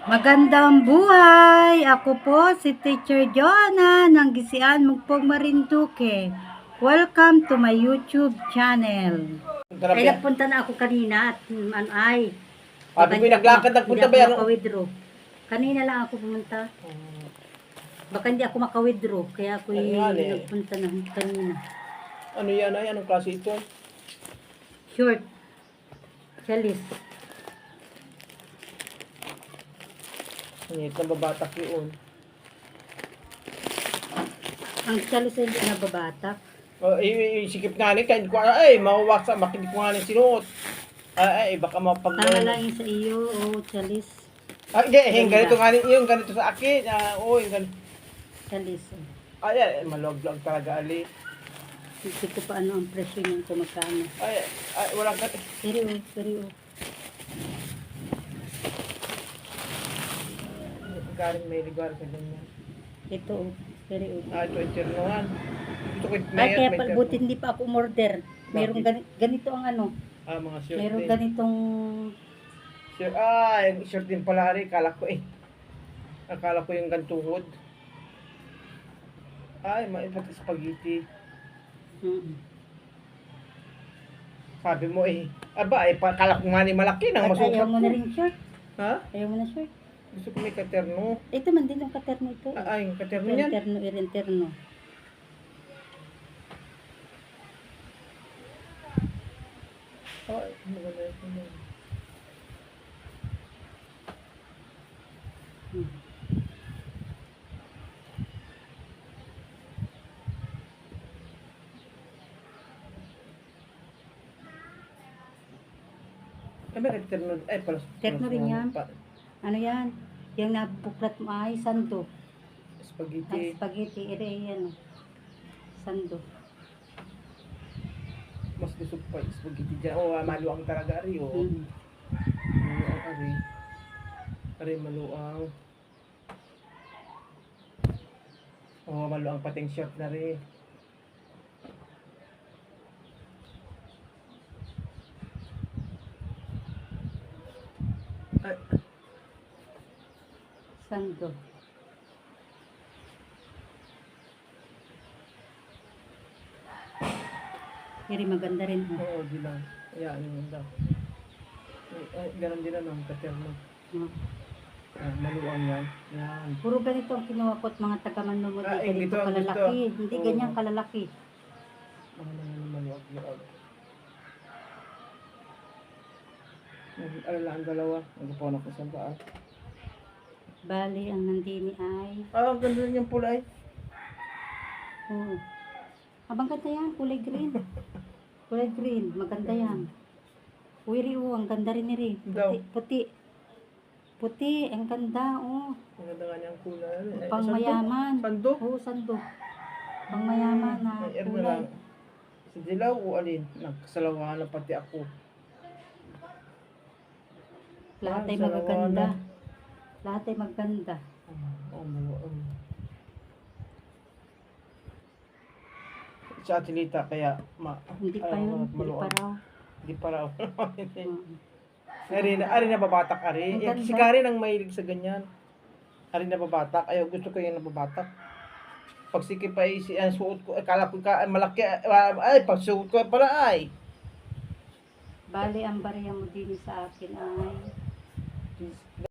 Magandang buhay! Ako po si Teacher Jonah ng Gisian Mugpog Marinduque. Welcome to my YouTube channel. Ay, nagpunta na ako kanina at ay. Sabi ko, naglakad nagpunta ba yan? Maka-withdraw. Kanina lang ako pumunta. Baka hindi ako maka-withdraw. Kaya ako nagpunta na kanina. Ano yan ay? Anong klase ito? Short. Chalice. Ngit na babatak yun. Ang chalice ay hindi nababatak. Sikip nga rin, kahit ko, ay, mawawaksa, makinig ko nga rin sinuot. Ay, baka mapag... Tangalain sa iyo, chalice. Hindi, ganito nga rin yun, ganito sa akin. Yung ganito. Chalice. Ay, maluwag-luwag talaga, Ali. Hindi ko pa ano ang presyo niyan kung magkano. Ay, walang ka... Pero. Galing may lugar sa ganyan. Ito, pero. Ito, internuhan. Gusto ko, Ay, kaya pala, buti hindi pa ako umorder. Merong ganito ang ano. mga shirt Merong din. ganitong... Shirt, yung shirt din pala rin, kala ko Akala ko yung gantuhod. Ay, pati spaghetti. Sabi mo kala ko nga ni malaki nang masukat ko. Ayaw mo na rin shirt? Ha? Ayaw mo na shirt? Gusto ko may katerno. Ito man din yung katerno ito. Yung katerno niyan. Interno. Ay, maganda yun. May katerno. Terno rin yan. Ano yan? Yung napuplat mo ay sando. Spaghetti. Spaghetti, yan. Sando. Mas gusto pa spaghetti dyan. Maluang talaga ari. Maluang ari. Ari maluang. Maluang pating short na rin. Sando. Pero maganda rin. Oo, di lang. Ayan, yun daw. Ganon din ang katerno. Maluang yan. Yan. Puro ganito ang kinuwakot mga taga-Manumod. Ganito gusto. kalalaki. Hindi ganyan kalalaki. Maluwag-luwag. Alala ang dalawa. Nagpupunan ko sa baan. Bali, ang nandini ay... Ang ganda rin yung pula ay. Oo. Abang ganda yan, kulay green. Kulay green, maganda yan. Uy, ang ganda rin rin. Puti, ang ganda, Ang ganda nga niyang kulay. Pangmayaman. Sando? Oo, sando. Pangmayaman na kulay. Si Dilaw o alin? Nagkasalawahan na pati ako. Lahat ay magaganda. Lahat ay maganda. Maluang. Sa atilita kaya Hindi pa yun, hindi pa raw. Ari na babatak ari. Si Karen ang mahilig sa ganyan. Ari na babatak. Ayaw gusto ko yung nababatak. Pag sikip ay suot ko, akala ko malaki pag suot ko pala ay. Bali, ang bariya mo din sa akin ay